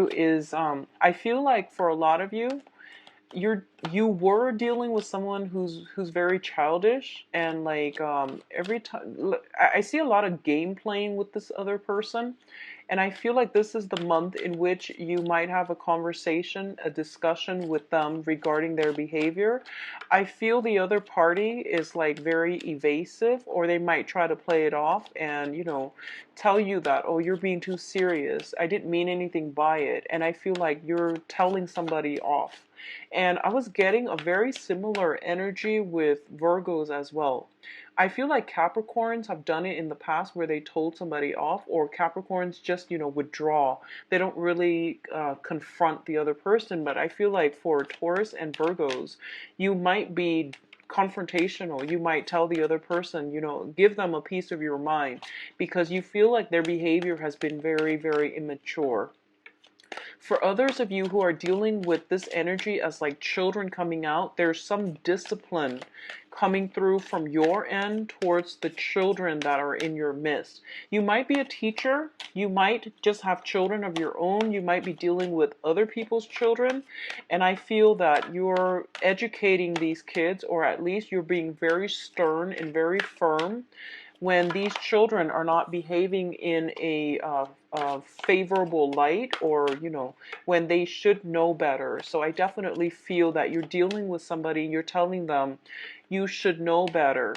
is I feel like for a lot of you, you were dealing with someone who's very childish, and like every time I see a lot of game playing with this other person, and I feel like this is the month in which you might have a conversation, a discussion with them regarding their behavior. I feel the other party is like very evasive, or they might try to play it off and, tell you that, oh, you're being too serious. I didn't mean anything by it. And I feel like you're telling somebody off. And I was getting a very similar energy with Virgos as well. I feel like Capricorns have done it in the past where they told somebody off, or Capricorns just, withdraw. They don't really confront the other person. But I feel like for Taurus and Virgos, you might be confrontational. You might tell the other person, give them a piece of your mind because you feel like their behavior has been very, very immature. For others of you who are dealing with this energy as like children coming out, there's some discipline coming through from your end towards the children that are in your midst. You might be a teacher, you might just have children of your own, you might be dealing with other people's children, and I feel that you're educating these kids, or at least you're being very stern and very firm when these children are not behaving in a favorable light, or when they should know better. So I definitely feel that you're dealing with somebody, you're telling them you should know better,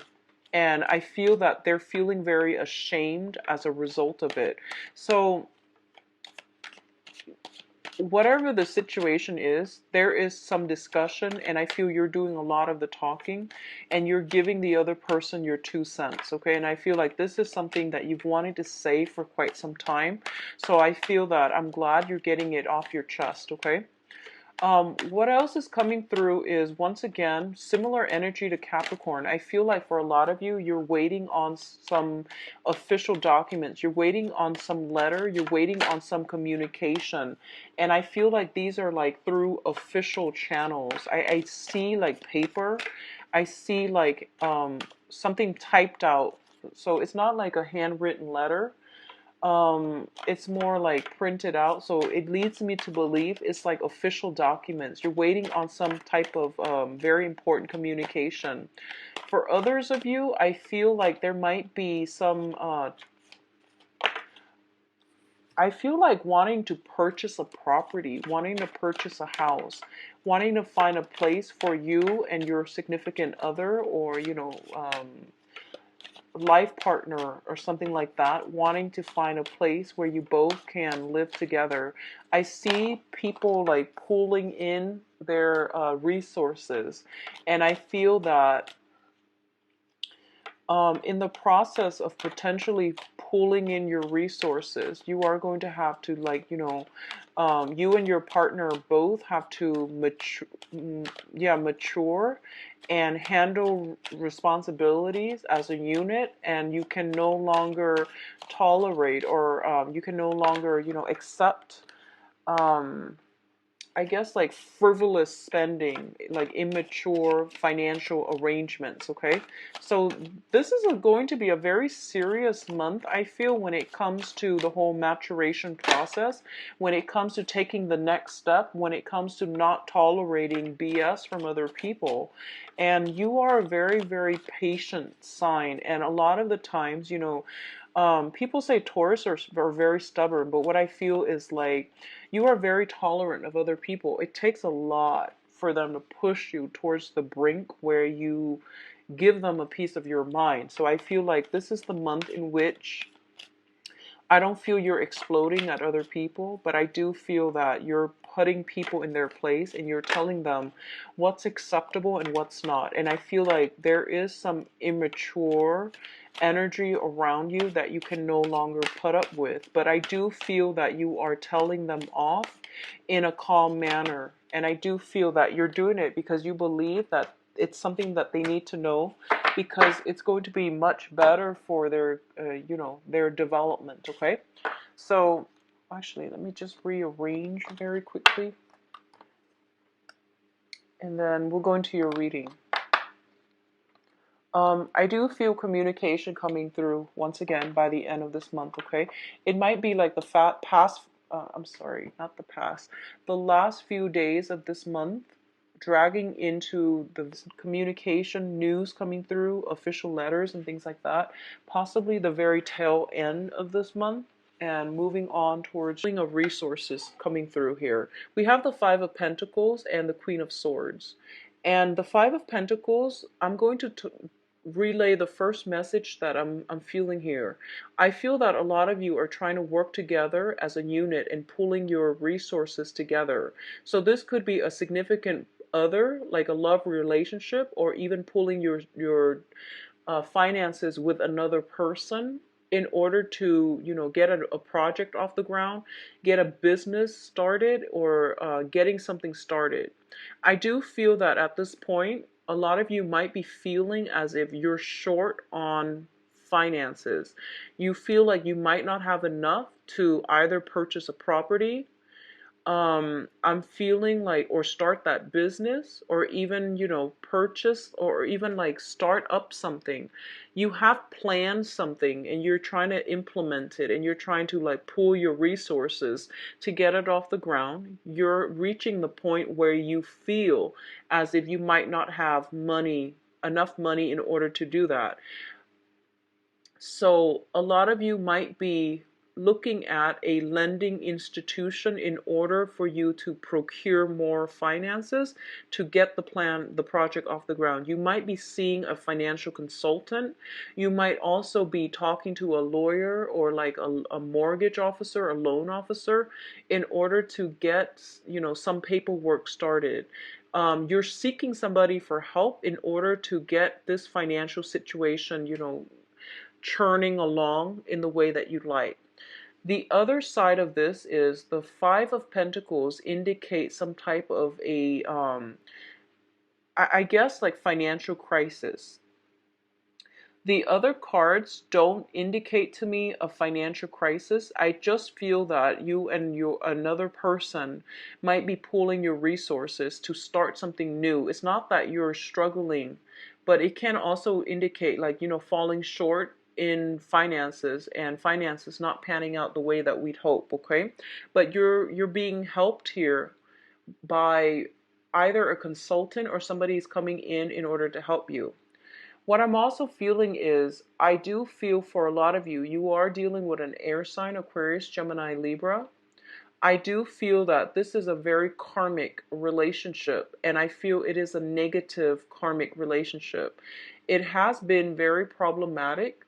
and I feel that they're feeling very ashamed as a result of it. So whatever the situation is, there is some discussion, and I feel you're doing a lot of the talking, and you're giving the other person your 2 cents, okay? And I feel like this is something that you've wanted to say for quite some time, so I feel that I'm glad you're getting it off your chest, okay? What else is coming through is, once again, similar energy to Capricorn. I feel like for a lot of you, you're waiting on some official documents. You're waiting on some letter. You're waiting on some communication. And I feel like these are like through official channels. I see like paper. I see like something typed out. So it's not like a handwritten letter. It's more like printed out, so it leads me to believe it's like official documents. You're waiting on some type of very important communication. For others of you, I feel like there might be some I feel like wanting to purchase a property, wanting to purchase a house, wanting to find a place for you and your significant other, or life partner or something like that, wanting to find a place where you both can live together. I see people like pulling in their resources, and I feel that in the process of potentially pulling in your resources, you are going to have to, like, you and your partner both have to mature and handle responsibilities as a unit, and you can no longer tolerate, or you can no longer, accept I guess like frivolous spending, like immature financial arrangements, okay? So this is going to be a very serious month, I feel, when it comes to the whole maturation process, when it comes to taking the next step, when it comes to not tolerating BS from other people. And you are a very, very patient sign. And a lot of the times, people say Taurus are very stubborn, but what I feel is like you are very tolerant of other people. It takes a lot for them to push you towards the brink where you give them a piece of your mind. So I feel like this is the month in which I don't feel you're exploding at other people, but I do feel that you're putting people in their place and you're telling them what's acceptable and what's not. And I feel like there is some immature energy around you that you can no longer put up with. But I do feel that you are telling them off in a calm manner. And I do feel that you're doing it because you believe that it's something that they need to know, because it's going to be much better for their, their development, okay? So, actually, let me just rearrange very quickly. And then we'll go into your reading. I do feel communication coming through once again by the end of this month, okay? It might be like the past I'm sorry, not the past, the last few days of this month, dragging into the communication, news coming through, official letters and things like that, possibly the very tail end of this month, and moving on towards of resources coming through here. We have the Five of Pentacles and the Queen of Swords. And the Five of Pentacles, I'm going to relay the first message that I'm feeling here. I feel that a lot of you are trying to work together as a unit and pulling your resources together. So this could be a significant other, like a love relationship, or even pulling your finances with another person in order to, get a project off the ground, get a business started, or getting something started. I do feel that at this point, a lot of you might be feeling as if you're short on finances. You feel like you might not have enough to either purchase a property, I'm feeling like, or start that business, or even, purchase, or even like start up something. You have planned something and you're trying to implement it, and you're trying to like pull your resources to get it off the ground. You're reaching the point where you feel as if you might not have enough money in order to do that. So a lot of you might be looking at a lending institution in order for you to procure more finances to get the project off the ground. You might be seeing a financial consultant. You might also be talking to a lawyer or like a mortgage officer, a loan officer, in order to get, some paperwork started. You're seeking somebody for help in order to get this financial situation, churning along in the way that you'd like. The other side of this is the Five of Pentacles indicate some type of a, I guess, like financial crisis. The other cards don't indicate to me a financial crisis. I just feel that you and another person might be pooling your resources to start something new. It's not that you're struggling, but it can also indicate like, falling short in finances, and finances not panning out the way that we'd hope, okay? But you're being helped here by either a consultant or somebody's coming in order to help you. What I'm also feeling is, I do feel for a lot of you, you are dealing with an air sign, Aquarius, Gemini, Libra. I do feel that this is a very karmic relationship, and I feel it is a negative karmic relationship. It has been very problematic.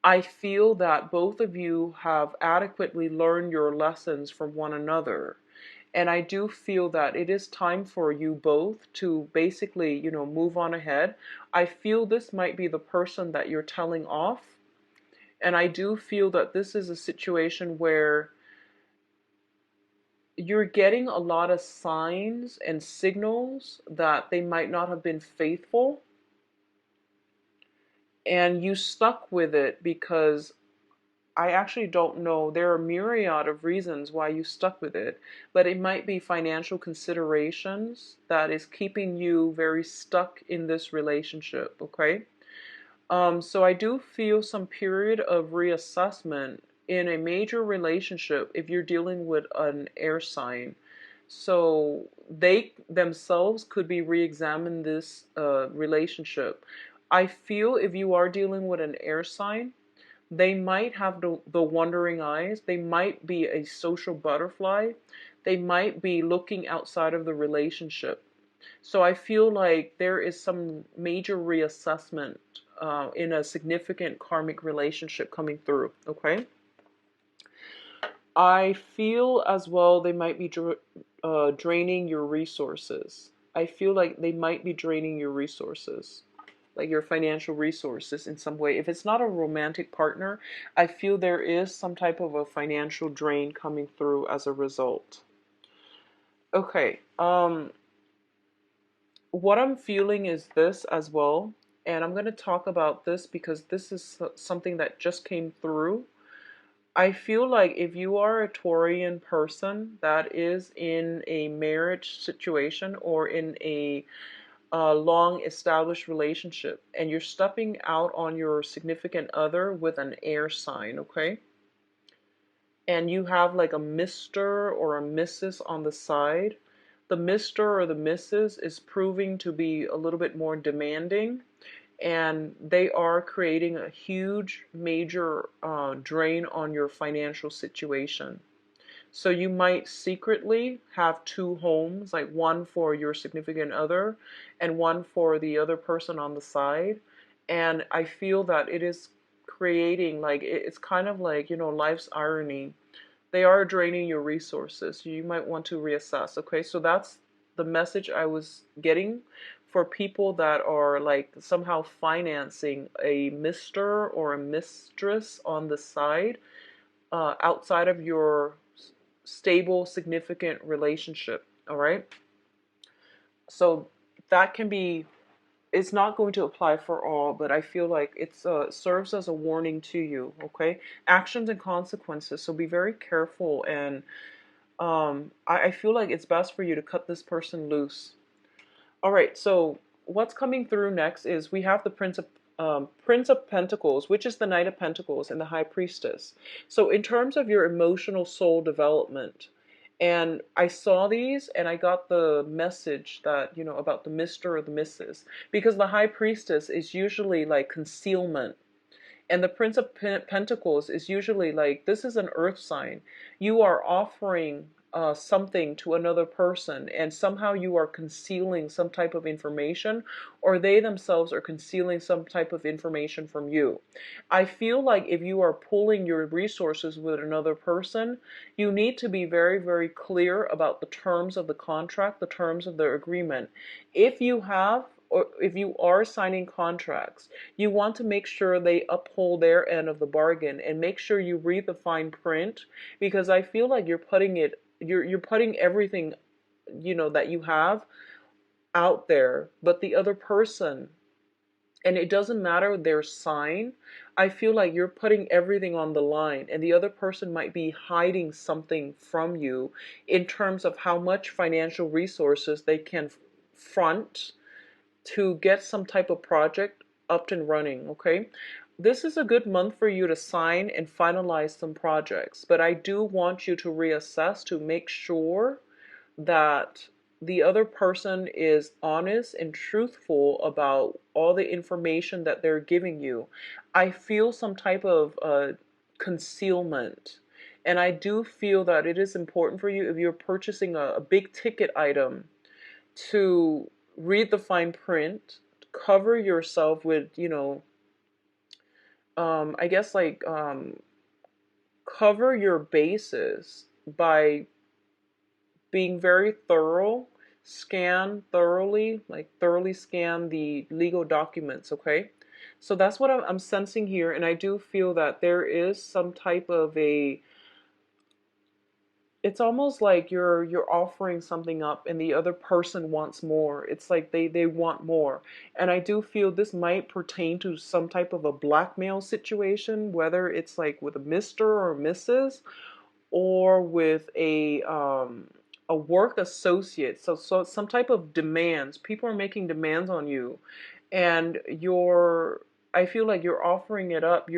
I feel that both of you have adequately learned your lessons from one another. And I do feel that it is time for you both to basically, move on ahead. I feel this might be the person that you're telling off. And I do feel that this is a situation where you're getting a lot of signs and signals that they might not have been faithful. And you stuck with it because I actually don't know. There are a myriad of reasons why you stuck with it, but it might be financial considerations that is keeping you very stuck in this relationship, okay? So I do feel some period of reassessment in a major relationship if you're dealing with an air sign. So they themselves could be re-examine this relationship. I feel if you are dealing with an air sign, they might have the wandering eyes. They might be a social butterfly. They might be looking outside of the relationship. So I feel like there is some major reassessment in a significant karmic relationship coming through, okay? I feel as well they might be draining your resources. I feel like they might be draining your resources, like your financial resources in some way. If it's not a romantic partner, I feel there is some type of a financial drain coming through as a result. Okay, what I'm feeling is this as well, and I'm going to talk about this because this is something that just came through. I feel like if you are a Taurian person that is in a marriage situation or in a long established relationship and you're stepping out on your significant other with an air sign, okay? and you have like a Mr. or a Mrs. on the side. The Mr. or the Mrs. is proving to be a little bit more demanding, and they are creating a huge major drain on your financial situation. So you might secretly have two homes, like one for your significant other and one for the other person on the side. And I feel that it is creating like it's kind of like, life's irony. They are draining your resources. You might want to reassess. Okay, so that's the message I was getting for people that are like somehow financing a Mr. or a mistress on the side, outside of your stable, significant relationship. All right. So that can be, it's not going to apply for all, but I feel like it's serves as a warning to you. Okay. Actions and consequences. So be very careful. And I feel like it's best for you to cut this person loose. All right, so what's coming through next is we have the Prince of Pentacles, which is the Knight of Pentacles, and the High Priestess. So in terms of your emotional soul development, and I saw these and I got the message that, about the Mr. or the Mrs. Because the High Priestess is usually like concealment. And the Prince of Pentacles is usually like, this is an earth sign. You are offering something to another person, and somehow you are concealing some type of information, or they themselves are concealing some type of information from you. I feel like if you are pooling your resources with another person, you need to be very, very clear about the terms of the contract, the terms of the agreement. If you have, or if you are signing contracts, you want to make sure they uphold their end of the bargain, and make sure you read the fine print, because I feel like you're putting everything, that you have out there, but the other person, and it doesn't matter their sign, I feel like you're putting everything on the line, and the other person might be hiding something from you in terms of how much financial resources they can front to get some type of project up and running. Okay, this is a good month for you to sign and finalize some projects, but I do want you to reassess to make sure that the other person is honest and truthful about all the information that they're giving you. I feel some type of concealment, and I do feel that it is important for you, if you're purchasing a big ticket item, to read the fine print, cover yourself with, I guess like cover your bases by being very thorough, scan thoroughly, like thoroughly scan the legal documents, okay? So that's what I'm sensing here, and I do feel that there is some type of a, it's almost like you're offering something up and the other person wants more. It's like they want more. And I do feel this might pertain to some type of a blackmail situation, whether it's like with a Mr. or Mrs., or with a work associate. So some type of demands. People are making demands on you, and I feel like you're offering it up.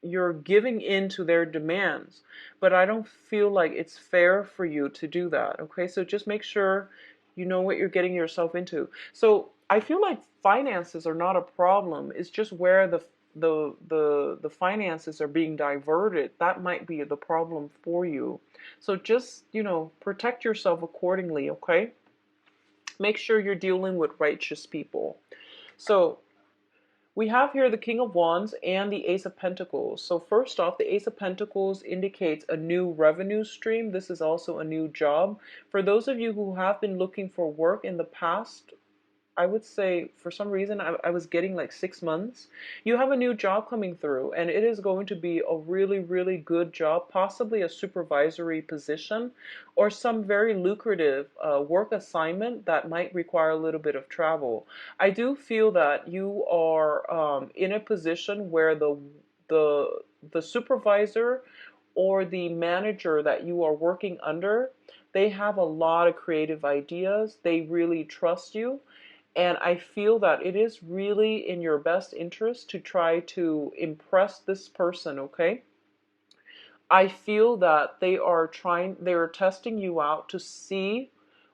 You're giving in to their demands, but I don't feel like it's fair for you to do that. Okay, so just make sure you know what you're getting yourself into. So I feel like finances are not a problem. It's just where the finances are being diverted. That might be the problem for you. So just, protect yourself accordingly. Okay, make sure you're dealing with righteous people. So we have here the King of Wands and the Ace of Pentacles. So first off, the Ace of Pentacles indicates a new revenue stream. This is also a new job. For those of you who have been looking for work in the past, I would say for some reason I was getting like 6 months. You have a new job coming through, and it is going to be a really, really good job, possibly a supervisory position or some very lucrative work assignment that might require a little bit of travel. I do feel that you are in a position where the the supervisor or the manager that you are working under, they have a lot of creative ideas. They really trust you. And I feel that it is really in your best interest to try to impress this person, okay? I feel that they are testing you out to see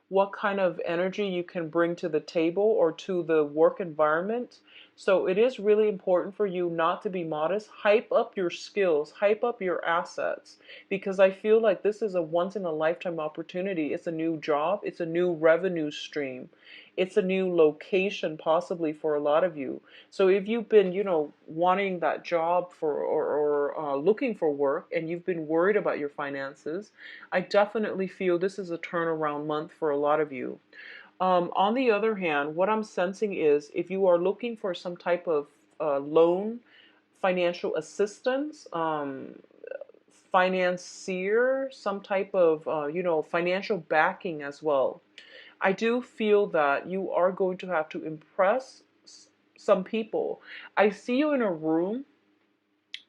what kind of energy you can bring to the table or to the work environment. So it is really important for you not to be modest. Hype up your skills, hype up your assets, because I feel like this is a once in a lifetime opportunity. It's a new job, it's a new revenue stream. It's a new location possibly for a lot of you. So if you've been, wanting that job or looking for work and you've been worried about your finances, I definitely feel this is a turnaround month for a lot of you. On the other hand, what I'm sensing is if you are looking for some type of loan, financial assistance, financier, some type of, financial backing as well. I do feel that you are going to have to impress some people. I see you in a room.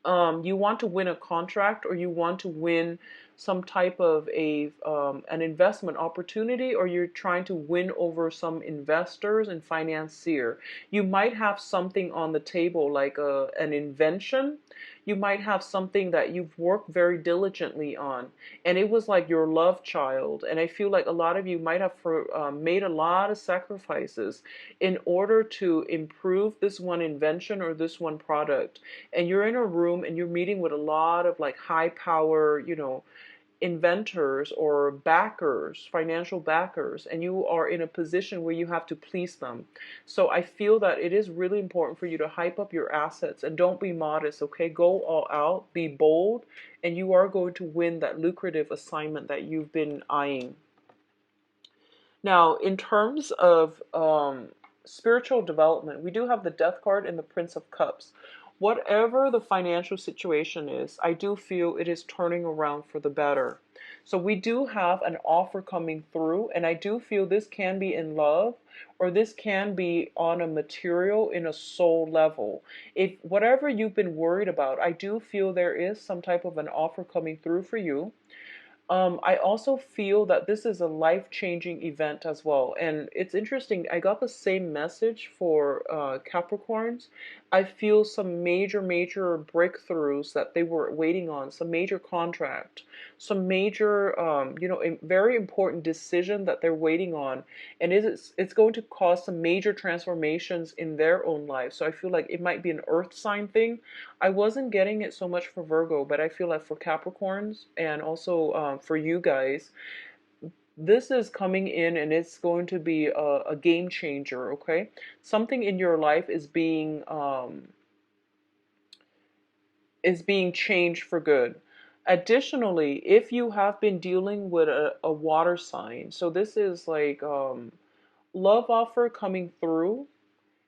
You want to win a contract, or you want to win some type of an investment opportunity, or you're trying to win over some investors and financier. You might have something on the table like an invention. You might have something that you've worked very diligently on, and it was like your love child. And I feel like a lot of you might have made a lot of sacrifices in order to improve this one invention or this one product. And you're in a room and you're meeting with a lot of like high power, inventors or backers, financial backers, and you are in a position where you have to please them. So I feel that it is really important for you to hype up your assets and don't be modest, okay? Go all out, be bold, and you are going to win that lucrative assignment that you've been eyeing. Now, in terms of spiritual development, we do have the Death card and the Prince of Cups. Whatever the financial situation is, I do feel it is turning around for the better. So we do have an offer coming through, and I do feel this can be in love, or this can be on a material, in a soul level. If whatever you've been worried about, I do feel there is some type of an offer coming through for you. I also feel that this is a life-changing event as well. And it's interesting, I got the same message for Capricorns. I feel some major, major breakthroughs that they were waiting on, some major contract, some major, a very important decision that they're waiting on. And it's going to cause some major transformations in their own life. So I feel like it might be an earth sign thing. I wasn't getting it so much for Virgo, but I feel like for Capricorns and also for you guys, this is coming in and it's going to be a game changer, okay? Something in your life is being changed for good. Additionally, if you have been dealing with a water sign, so this is like love offer coming through.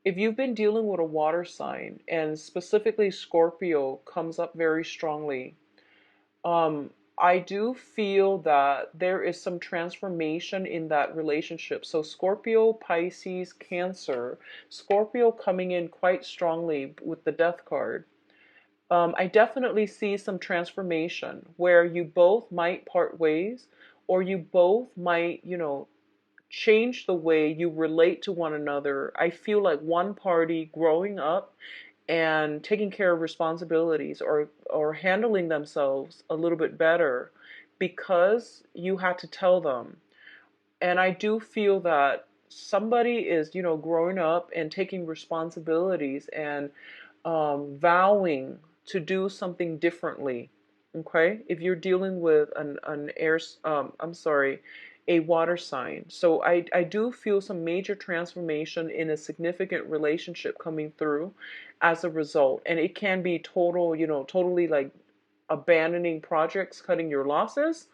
If you've been dealing with a water sign, and specifically Scorpio comes up very strongly, um, I do feel that there is some transformation in that relationship. So Scorpio, Pisces, Cancer, Scorpio coming in quite strongly with the Death card. I definitely see some transformation where you both might part ways, or you both might, change the way you relate to one another. I feel like one party growing up and taking care of responsibilities, or handling themselves a little bit better because you had to tell them. And I do feel that somebody is, growing up and taking responsibilities and vowing to do something differently. Okay, if you're dealing with an air, I'm sorry, a water sign. So I do feel some major transformation in a significant relationship coming through as a result. And it can be totally like abandoning projects, cutting your losses,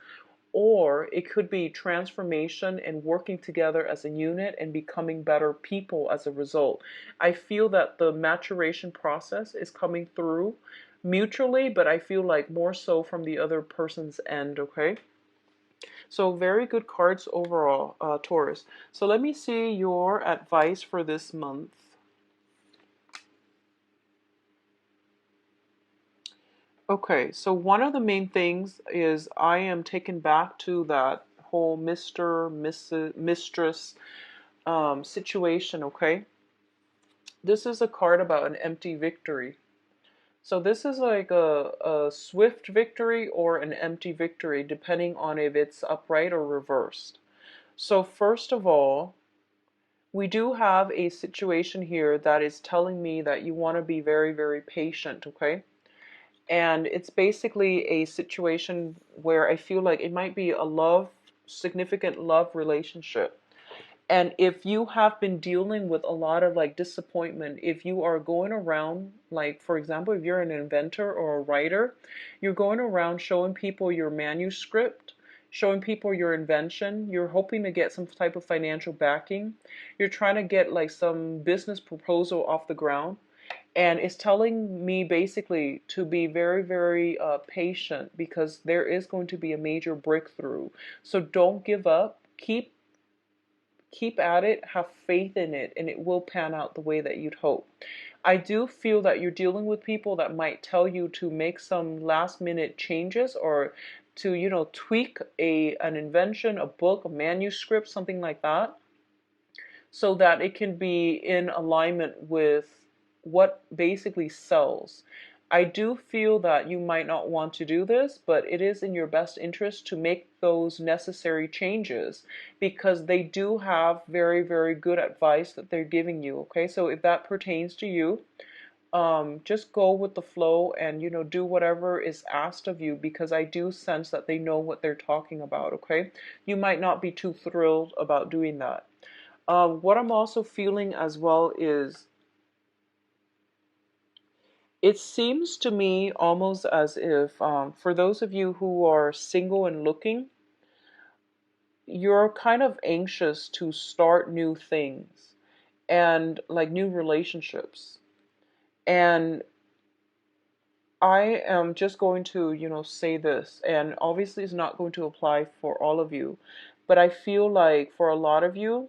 or it could be transformation and working together as a unit and becoming better people as a result. I feel that the maturation process is coming through mutually, but I feel like more so from the other person's end, okay? So very good cards overall, Taurus. So let me see your advice for this month. Okay, so one of the main things is I am taken back to that whole Mr. Mrs. Mistress situation, okay? This is a card about an empty victory. So this is like a swift victory or an empty victory, depending on if it's upright or reversed. So first of all, we do have a situation here that is telling me that you want to be very, very patient, okay? And it's basically a situation where I feel like it might be a significant love relationship. And if you have been dealing with a lot of like disappointment, if you are going around, like for example, if you're an inventor or a writer, you're going around showing people your manuscript, showing people your invention, you're hoping to get some type of financial backing, you're trying to get like some business proposal off the ground. And it's telling me basically to be very, very patient because there is going to be a major breakthrough. So don't give up. Keep at it, have faith in it, and it will pan out the way that you'd hope. I do feel that you're dealing with people that might tell you to make some last minute changes or to, tweak an invention, a book, a manuscript, something like that, so that it can be in alignment with what basically sells. I do feel that you might not want to do this, but it is in your best interest to make those necessary changes because they do have very, very good advice that they're giving you. Okay, so if that pertains to you, just go with the flow and do whatever is asked of you because I do sense that they know what they're talking about. Okay, you might not be too thrilled about doing that. What I'm also feeling as well is it seems to me almost as if, for those of you who are single and looking, you're kind of anxious to start new things and like new relationships. And I am just going to, say this, and obviously it's not going to apply for all of you, but I feel like for a lot of you,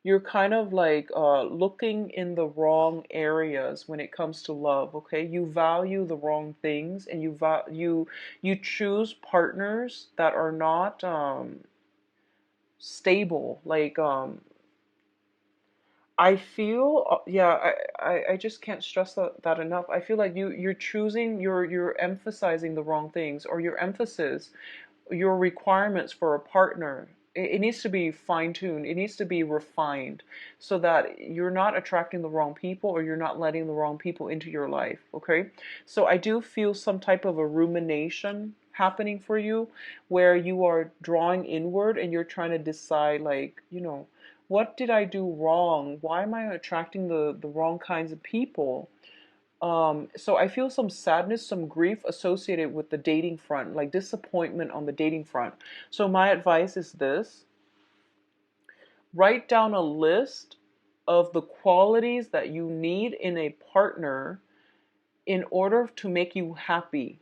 you're kind of like looking in the wrong areas when it comes to love. Okay, you value the wrong things, and you choose partners that are not stable. Like I feel, yeah, I just can't stress that enough. I feel like you're choosing, you're emphasizing the wrong things, or your emphasis, your requirements for a partner, it needs to be fine-tuned, it needs to be refined so that you're not attracting the wrong people or you're not letting the wrong people into your life. Okay, so I do feel some type of a rumination happening for you where you are drawing inward and you're trying to decide, like, what did I do wrong? Why am I attracting the wrong kinds of people? So I feel some sadness, some grief associated with the dating front, like disappointment on the dating front. So my advice is this: write down a list of the qualities that you need in a partner in order to make you happy.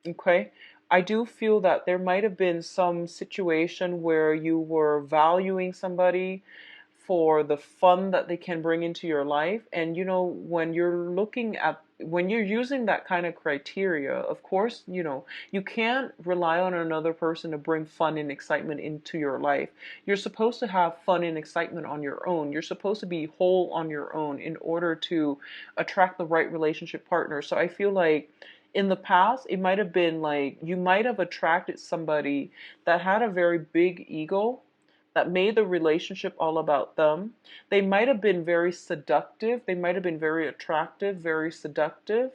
Okay? I do feel that there might have been some situation where you were valuing somebody for the fun that they can bring into your life. And when you're using that kind of criteria, of course, you can't rely on another person to bring fun and excitement into your life. You're supposed to have fun and excitement on your own. You're supposed to be whole on your own in order to attract the right relationship partner. So I feel like in the past, it might have been like you might have attracted somebody that had a very big ego that made the relationship all about them. They might have been very seductive. They might have been very attractive, very seductive.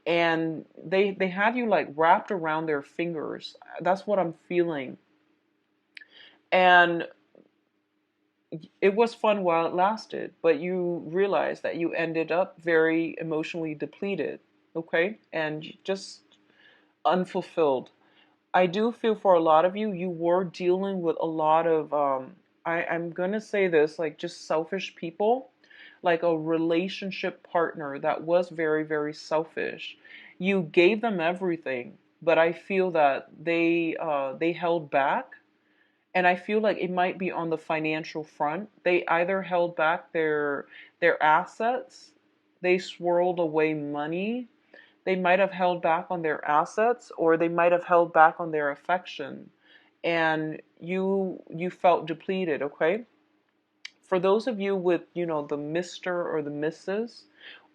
And they had you like wrapped around their fingers. That's what I'm feeling. And it was fun while it lasted, but you realize that you ended up very emotionally depleted, okay? And just unfulfilled. I do feel for a lot of you, you were dealing with a lot of, I'm going to say this, like just selfish people, like a relationship partner that was very, very selfish. You gave them everything, but I feel that they held back. And I feel like it might be on the financial front. They either held back their assets, they swirled away money, they might have held back on their assets, or they might have held back on their affection, and you felt depleted. Okay, for those of you with the Mr. or the Mrs.,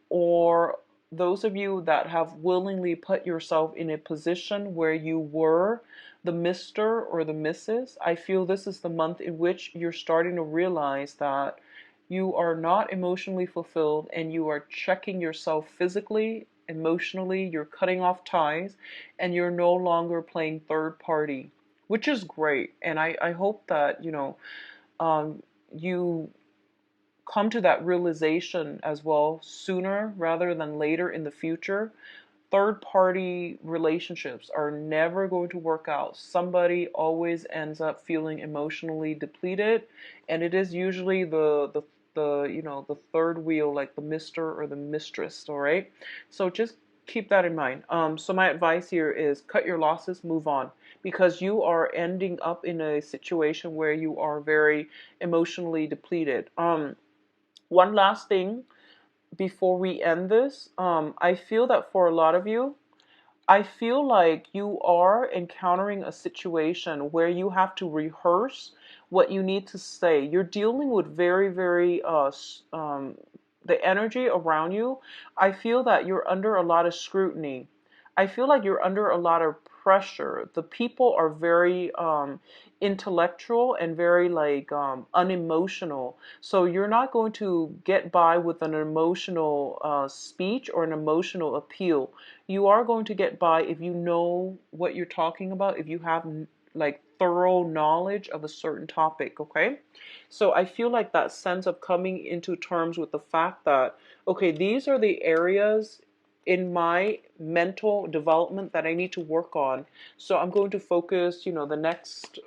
or those of you that have willingly put yourself in a position where you were the Mr. or the Mrs., I feel this is the month in which you're starting to realize that you are not emotionally fulfilled and you are checking yourself physically, emotionally, you're cutting off ties, and you're no longer playing third party, which is great. And I hope that, you come to that realization as well sooner rather than later in the future. Third party relationships are never going to work out. Somebody always ends up feeling emotionally depleted, and it is usually the third wheel, like the Mr. or the mistress. All right, so just keep that in mind. So my advice here is cut your losses, move on, because you are ending up in a situation where you are very emotionally depleted. One last thing before we end this, I feel that for a lot of you, I feel like you are encountering a situation where you have to rehearse what you need to say. You're dealing with very, very, the energy around you. I feel that you're under a lot of scrutiny. I feel like you're under a lot of pressure. The people are very intellectual and very like unemotional. So you're not going to get by with an emotional speech or an emotional appeal. You are going to get by if you know what you're talking about, if you have like thorough knowledge of a certain topic, okay? So I feel like that sense of coming into terms with the fact that, okay, these are the areas in my mental development that I need to work on. So I'm going to focus, the next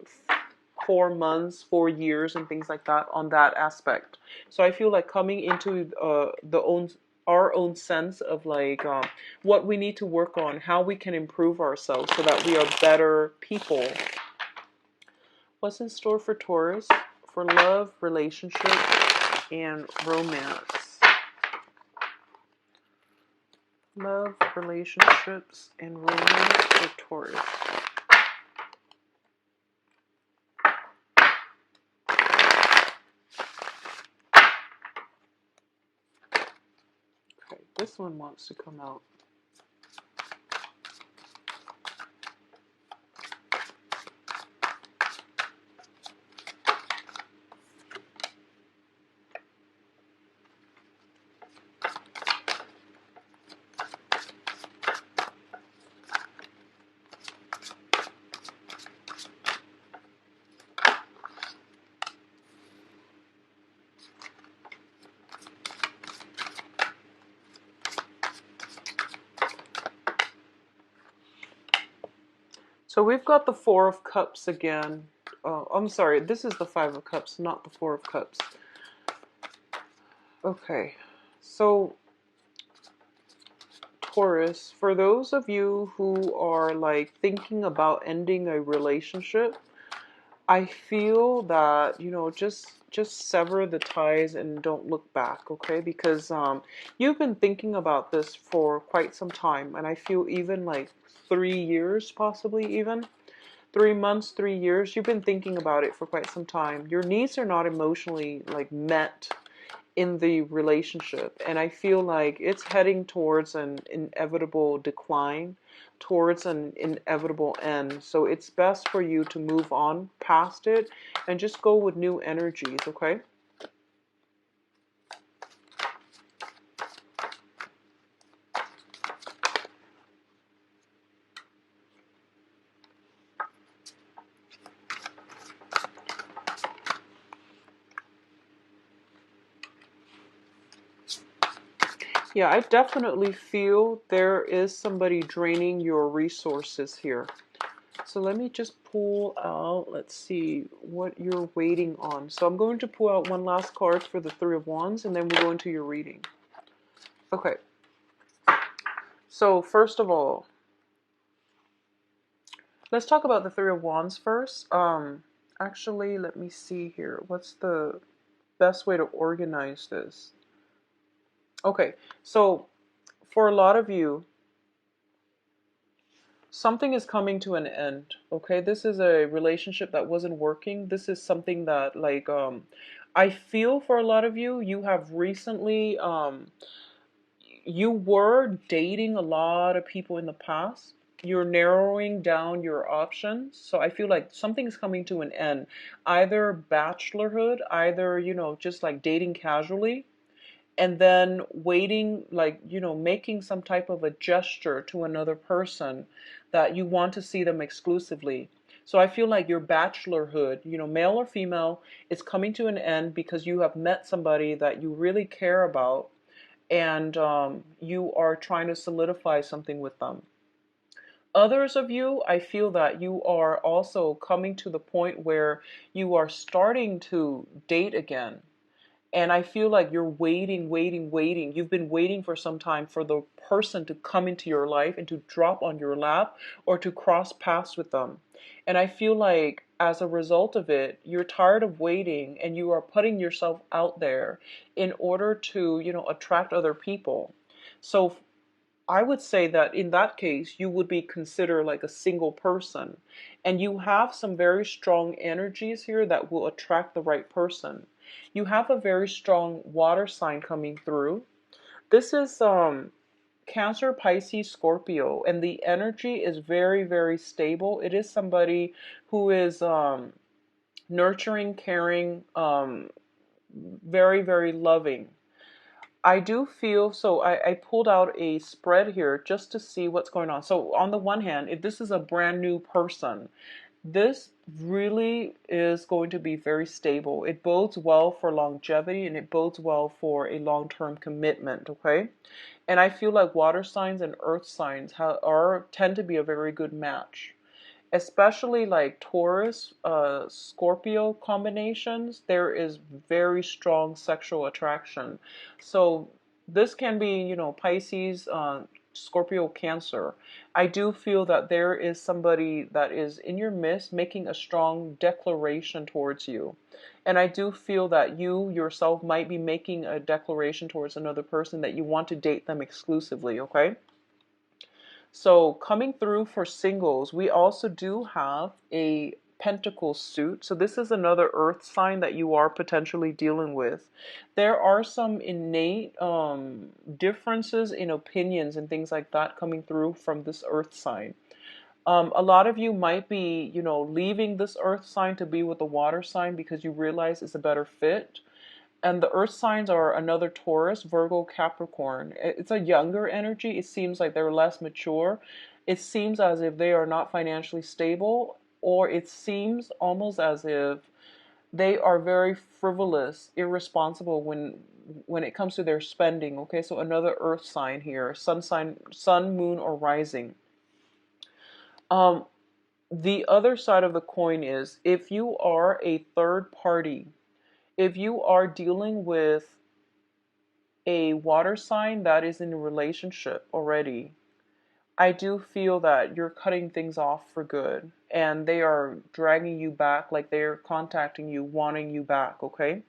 4 months, 4 years, and things like that on that aspect. So I feel like coming into our own sense of like what we need to work on, how we can improve ourselves so that we are better people. What's in store for Taurus for love, relationship, and romance? Love, relationships, and romance for Taurus. Okay, this one wants to come out. So we've got the Four of Cups again. Oh, I'm sorry, this is the Five of Cups, not the Four of Cups. Okay, so Taurus, for those of you who are like thinking about ending a relationship, I feel that, just sever the ties and don't look back, okay? Because you've been thinking about this for quite some time, and I feel even like 3 years, possibly even 3 months, 3 years. You've been thinking about it for quite some time. Your needs are not emotionally like met in the relationship, and I feel like it's heading towards an inevitable decline, towards an inevitable end. So it's best for you to move on past it and just go with new energies, okay? Yeah, I definitely feel there is somebody draining your resources here. So let me just pull out, let's see what you're waiting on. So I'm going to pull out one last card for the Three of Wands, and then we'll go into your reading. Okay. So first of all, let's talk about the Three of Wands first. Actually, let me see here. What's the best way to organize this? Okay, so for a lot of you, something is coming to an end. Okay, this is a relationship that wasn't working. This is something that like I feel for a lot of you, you have recently you were dating a lot of people in the past. You're narrowing down your options. So I feel like something's coming to an end. Either bachelorhood, either, just like dating casually, and then waiting, like, making some type of a gesture to another person that you want to see them exclusively. So I feel like your bachelorhood, male or female, is coming to an end because you have met somebody that you really care about, and you are trying to solidify something with them. Others of you, I feel that you are also coming to the point where you are starting to date again. And I feel like you're waiting, waiting, waiting. You've been waiting for some time for the person to come into your life and to drop on your lap or to cross paths with them. And I feel like as a result of it, you're tired of waiting and you are putting yourself out there in order to, attract other people. So I would say that in that case, you would be considered like a single person. And you have some very strong energies here that will attract the right person. You have a very strong water sign coming through. This is Cancer, Pisces, Scorpio, and the energy is very, very stable. It is somebody who is nurturing, caring, very, very loving. I do feel so. I pulled out a spread here just to see what's going on. So, on the one hand, if this is a brand new person, this really is going to be very stable. It bodes well for longevity and it bodes well for a long term commitment, okay? And I feel like water signs and earth signs tend to be a very good match, especially like Taurus, Scorpio combinations. There is very strong sexual attraction. So this can be, Pisces, Scorpio, Cancer. I do feel that there is somebody that is in your midst making a strong declaration towards you. And I do feel that you yourself might be making a declaration towards another person that you want to date them exclusively, okay? So coming through for singles, we also do have a pentacle suit. So this is another earth sign that you are potentially dealing with. There are some innate differences in opinions and things like that coming through from this earth sign. A lot of you might be, leaving this earth sign to be with the water sign because you realize it's a better fit. And the earth signs are another Taurus, Virgo, Capricorn. It's a younger energy. It seems like they're less mature. It seems as if they are not financially stable, or it seems almost as if they are very frivolous, irresponsible when it comes to their spending. Okay, so another earth sign here, sun sign, sun, moon, or rising. Um, the other side of the coin is if you are a third party, if you are dealing with a water sign that is in a relationship already, I do feel that you're cutting things off for good and they are dragging you back, like they're contacting you, wanting you back, okay?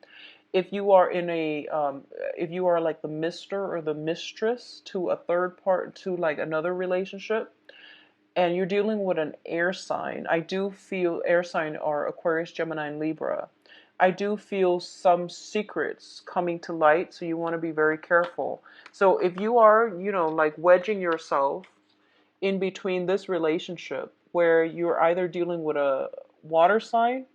If you are if you are like the mister or the mistress to a third part, to like another relationship, and you're dealing with an air sign, I do feel air sign are Aquarius, Gemini, and Libra. I do feel some secrets coming to light, so you want to be very careful. So if you are, like wedging yourself in between this relationship where you're either dealing with a water sign,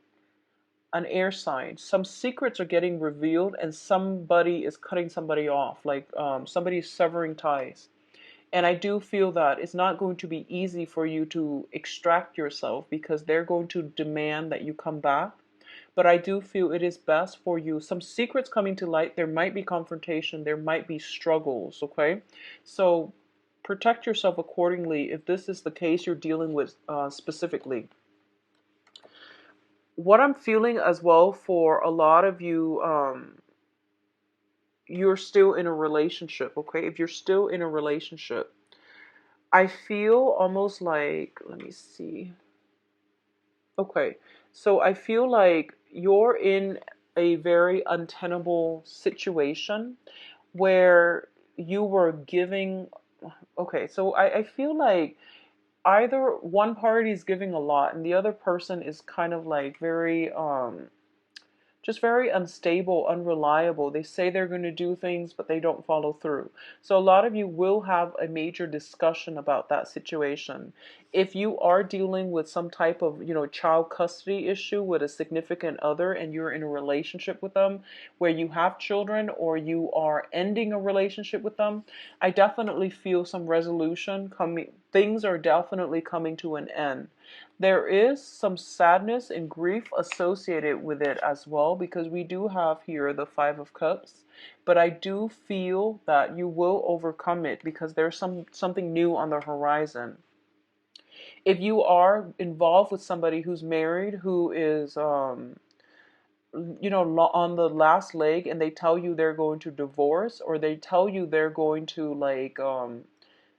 an air sign, some secrets are getting revealed and somebody is cutting somebody off, like somebody's severing ties. And I do feel that it's not going to be easy for you to extract yourself because they're going to demand that you come back. But I do feel it is best for you. Some secrets coming to light. There might be confrontation. There might be struggles. Okay. So protect yourself accordingly if this is the case you're dealing with specifically. What I'm feeling as well for a lot of you, you're still in a relationship. Okay. If you're still in a relationship, I feel almost like, let me see. Okay, so I feel like you're in a very untenable situation where you were giving. Okay, so I feel like either one party is giving a lot and the other person is kind of like very just very unstable, unreliable. They say they're going to do things, but they don't follow through. So a lot of you will have a major discussion about that situation. If you are dealing with some type of, child custody issue with a significant other and you're in a relationship with them where you have children or you are ending a relationship with them, I definitely feel some resolution coming. Things are definitely coming to an end. There is some sadness and grief associated with it as well, because we do have here the Five of Cups. But I do feel that you will overcome it because there's something new on the horizon. If you are involved with somebody who's married, who is on the last leg, and they tell you they're going to divorce, or they tell you they're going to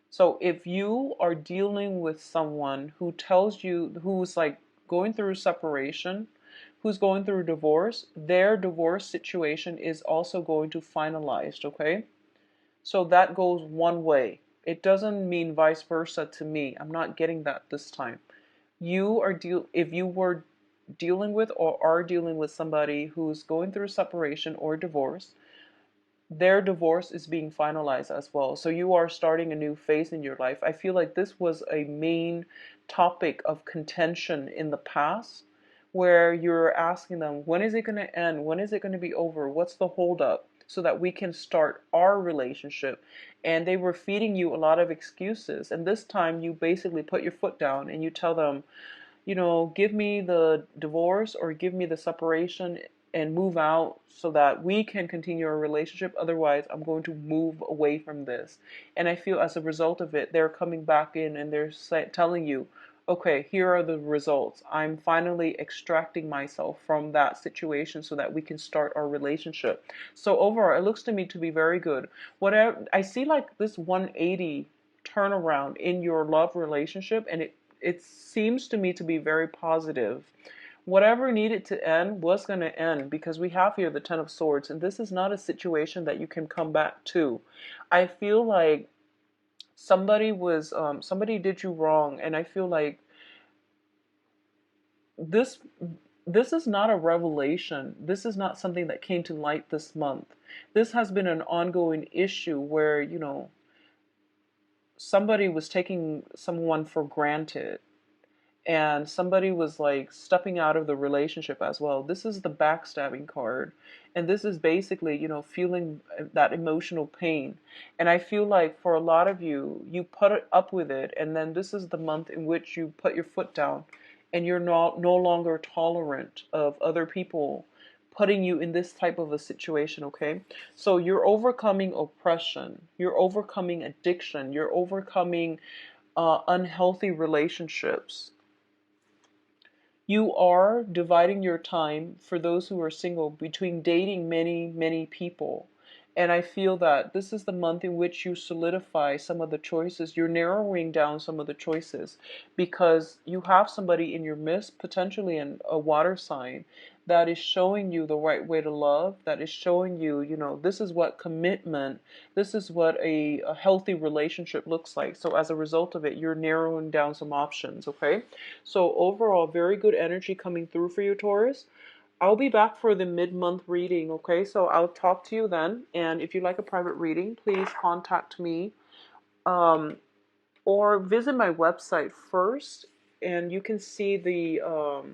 so if you are dealing with someone who tells you, who's like going through separation, who's going through divorce, their divorce situation is also going to finalize, okay? So that goes one way. It doesn't mean vice versa to me. I'm not getting that this time. If you were dealing with or are dealing with somebody who's going through separation or divorce, their divorce is being finalized as well. So you are starting a new phase in your life. I feel like this was a main topic of contention in the past, where you're asking them, when is it going to end? When is it going to be over? What's the holdup? So that we can start our relationship. And they were feeding you a lot of excuses. And this time you basically put your foot down and you tell them, give me the divorce or give me the separation and move out so that we can continue our relationship. Otherwise, I'm going to move away from this. And I feel as a result of it, they're coming back in and they're telling you, okay, here are the results. I'm finally extracting myself from that situation so that we can start our relationship. So overall, it looks to me to be very good. Whatever I see, like this 180 turnaround in your love relationship, and it seems to me to be very positive. Whatever needed to end was going to end, because we have here the Ten of Swords, and this is not a situation that you can come back to. I feel like somebody did you wrong, and I feel like this this is not a revelation. This is not something that came to light this month. This has been an ongoing issue where, somebody was taking someone for granted, and somebody was like stepping out of the relationship as well. This is the backstabbing card, and this is basically, feeling that emotional pain. And I feel like for a lot of you, you put it up with it, and then this is the month in which you put your foot down, and you're no longer tolerant of other people putting you in this type of a situation, okay? So you're overcoming oppression, you're overcoming addiction, you're overcoming unhealthy relationships. You are dividing your time, for those who are single, between dating many, many people. And I feel that this is the month in which you solidify some of the choices. You're narrowing down some of the choices because you have somebody in your midst, potentially in a water sign, that is showing you the right way to love, that is showing you, this is what commitment, this is what a healthy relationship looks like. So as a result of it, you're narrowing down some options, okay? So overall, very good energy coming through for you, Taurus. I'll be back for the mid-month reading, okay? So I'll talk to you then. And if you'd like a private reading, please contact me, um, or visit my website first, and you can see the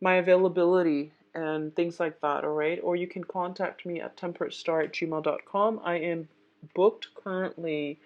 my availability and things like that, all right? Or you can contact me at temperatestar@gmail.com. I am booked currently